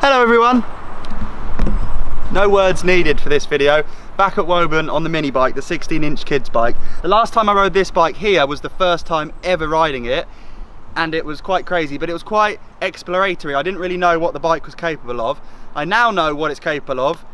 Hello everyone. No words needed for this video. Back at Woburn on the mini bike, the 16-inch kids bike. The last time I rode this bike here was the first time ever riding it, and it was quite crazy, but it was quite exploratory. I didn't really know what the bike was capable of. I now know what it's capable of.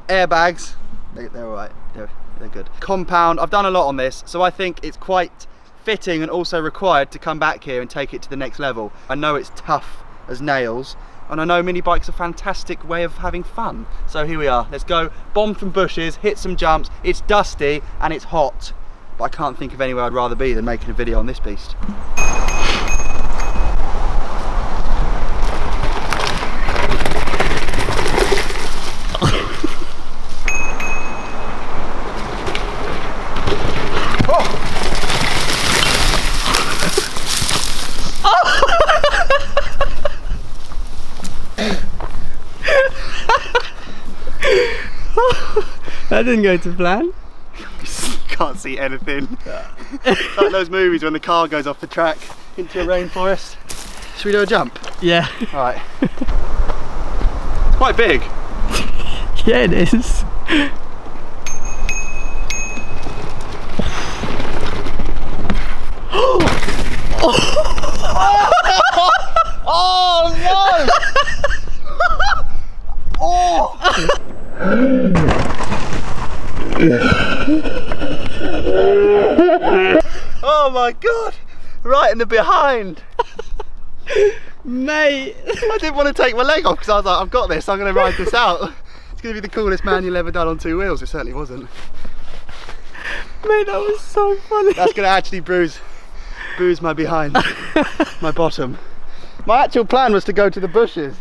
Airbags, they're all right, they're good. Compound, I've done a lot on this, so I think it's quite fitting and also required to come back here and take it to the next level. I know it's tough as nails, and I know mini bikes are a fantastic way of having fun. So here we are, let's go bomb some bushes, hit some jumps. It's dusty and it's hot, but I can't think of anywhere I'd rather be than making a video on this beast. That didn't go to plan. You can't see anything. It's like those movies when the car goes off the track into a rainforest. Should we do a jump? Yeah. Alright. It's quite big. Yeah, it is. Oh no! Oh! Oh my god! Right in the behind! Mate! I didn't want to take my leg off because I was like, I've got this, I'm going to ride this out. It's going to be the coolest manual ever done on two wheels. It certainly wasn't. Mate, that was so funny. That's going to actually bruise my behind, my bottom. My actual plan was to go to the bushes.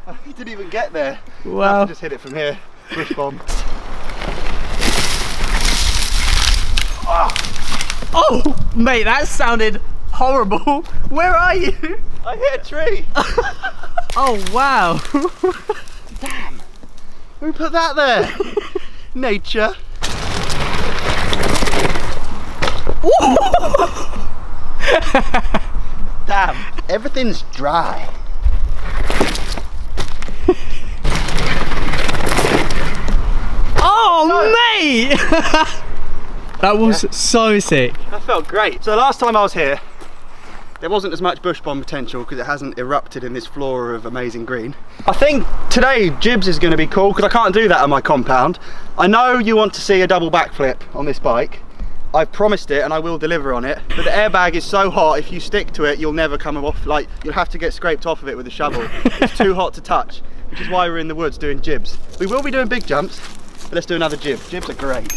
I didn't even get there. Wow. I just hit it from here. Bush bomb. Oh, mate, that sounded horrible. Where are you? I hit a tree. Oh, wow. Damn. Who put that there? Nature. Damn, everything's dry. Oh, no. Mate! That was so sick. That felt great. So the last time I was here, there wasn't as much bush bomb potential because it hasn't erupted in this flora of amazing green. I think today jibs is going to be cool because I can't do that on my compound. I know you want to see a double backflip on this bike. I've promised it and I will deliver on it, but the airbag is so hot, if you stick to it, you'll never come off. Like, you'll have to get scraped off of it with a shovel. It's too hot to touch, which is why we're in the woods doing jibs. We will be doing big jumps, but let's do another jib. Jibs are great.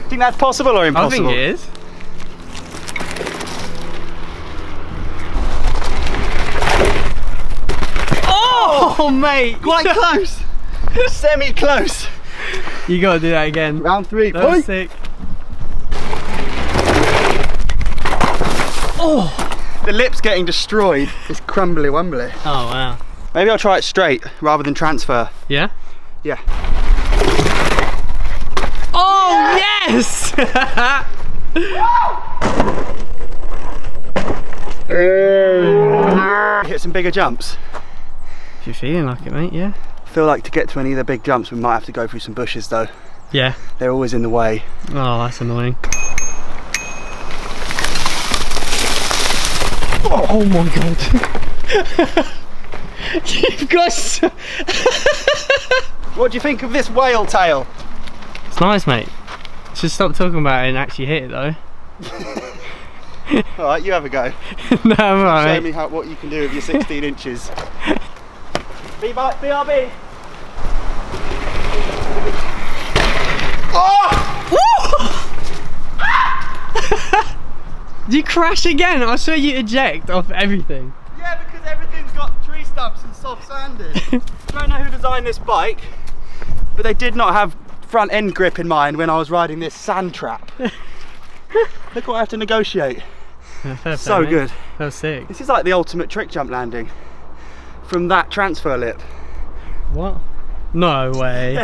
Think that's possible or impossible? I think it is. Oh, mate! Quite close! Semi-close! You gotta do that again. Round three, that was sick. Oh! The lip's getting destroyed. It's crumbly wumbly. Oh, wow. Maybe I'll try it straight rather than transfer. Yeah? Yeah. Oh, yes! Hit some bigger jumps. If you're feeling like it, mate, yeah. I feel like to get to any of the big jumps we might have to go through some bushes though. Yeah. They're always in the way. Oh, that's annoying. Oh my god. You've got so... What do you think of this whale tail? It's nice, mate. Just stop talking about it and actually hit it though. Alright, you have a go. No, I'm alright. Show me what you can do with your 16 inches. BRB! Oh! Did you crash again? I saw you eject off everything. Yeah, because everything's got tree stumps and soft sanded. I don't know who designed this bike, but they did not have front end grip in mind when I was riding this sand trap. Look what I have to negotiate. Yeah, fair so play, good. That was sick. This is like the ultimate trick jump landing. from that transfer lip. What? No way.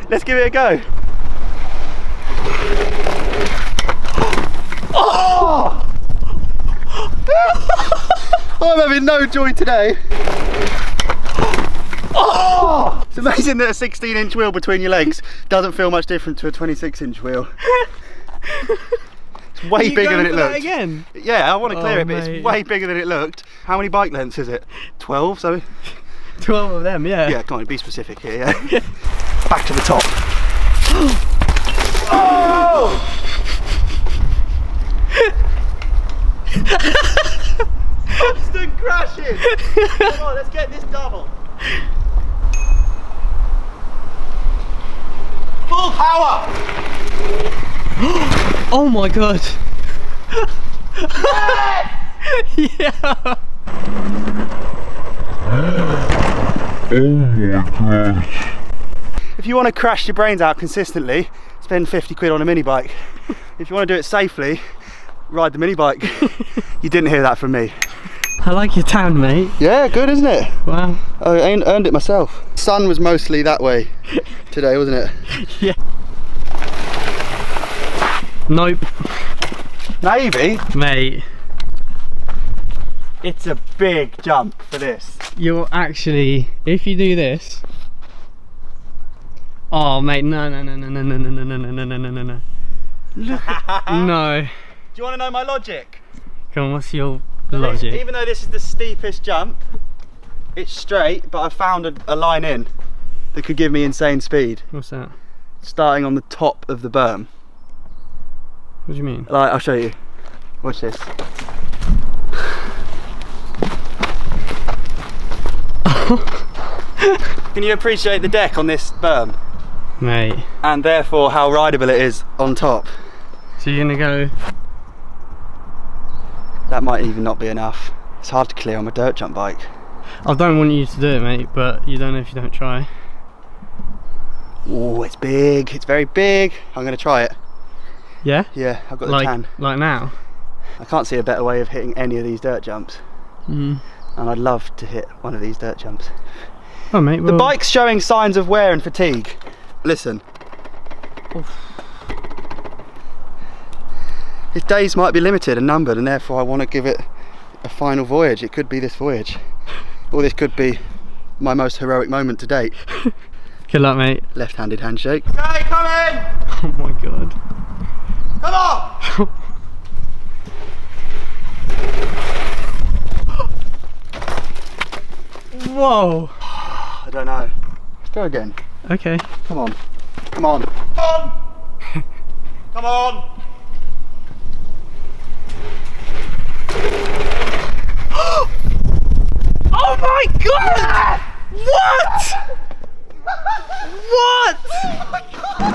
Let's give it a go. Oh! I'm having no joy today. Oh! It's amazing that a 16-inch wheel between your legs doesn't feel much different to a 26-inch wheel. It's way bigger than it looked. Again? Yeah, I want to clear it, but mate. it's way bigger than it looked. How many bike lengths is it? 12, so? 12 of them, yeah. Yeah, come on, be specific here, yeah. Back to the top. Oh! Constant crashing! Come on, let's get this double. Full power! Oh my god! Yes! Yeah! Oh my gosh. If you want to crash your brains out consistently, spend 50 quid on a mini bike. If you want to do it safely, ride the mini bike. You didn't hear that from me. I like your tan, mate. Yeah, good, isn't it? Wow. I earned it myself. Sun was mostly that way today, wasn't it? Yeah. Nope. Maybe. Mate, It's a big jump for this. you're actually, if you do this. Oh mate, no. Look. No. Do you want to know my logic? Come on, what's your logic? Even though this is the steepest jump, it's straight, but I found a line in that could give me insane speed, What's that? starting on the top of the berm. What do you mean? Like, I'll show you. Watch this. Can you appreciate the deck on this berm? Mate. And therefore how rideable it is on top? So you're gonna go. That might even not be enough. It's hard to clear on a dirt jump bike. I don't want you to do it, mate, but you don't know if you don't try. Oh, it's big. It's very big. I'm going to try it. Yeah? Yeah, I've got the tan. Like now? I can't see a better way of hitting any of these dirt jumps. Mm. And I'd love to hit one of these dirt jumps. Oh mate, well, The bike's showing signs of wear and fatigue. Listen. Oof. Its days might be limited and numbered, and therefore I want to give it a final voyage. It could be this voyage. Or this could be my most heroic moment to date. Good luck, mate. Left-handed handshake. Okay, come in! Oh my god. Come on! Whoa. I don't know. Let's go again. Okay. Come on. Come on. Come on! Come on! Oh my god! What? What?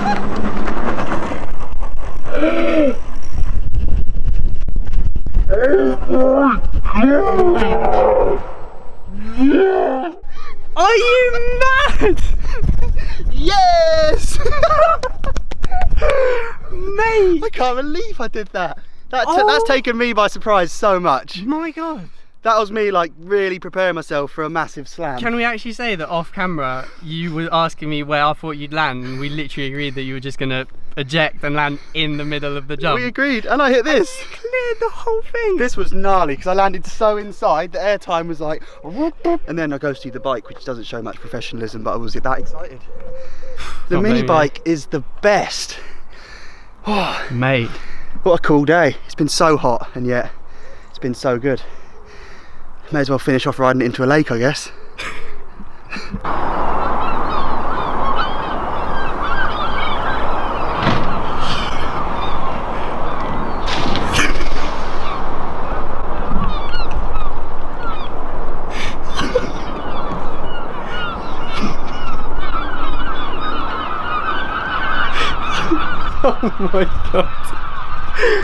Are you mad? Yes! Mate! I can't believe I did that. That's Oh. taken me by surprise so much. My god. That was me like really preparing myself for a massive slam. Can we actually say that off camera you were asking me where I thought you'd land and we literally agreed that you were just gonna eject and land in the middle of the jump? We agreed, and I hit this. Cleared the whole thing. This was gnarly because I landed so inside, the air time was like, and then I go see the bike, which doesn't show much professionalism, but I was that excited. The Not mini maybe. bike is the best. Oh, Mate. what a cool day. It's been so hot, and yet it's been so good. May as well finish off riding it into a lake, I guess. Oh my god.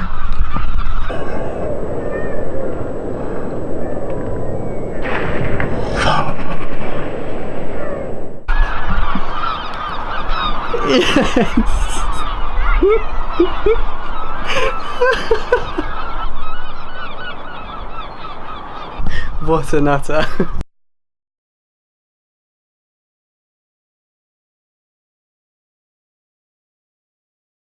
What a nutter.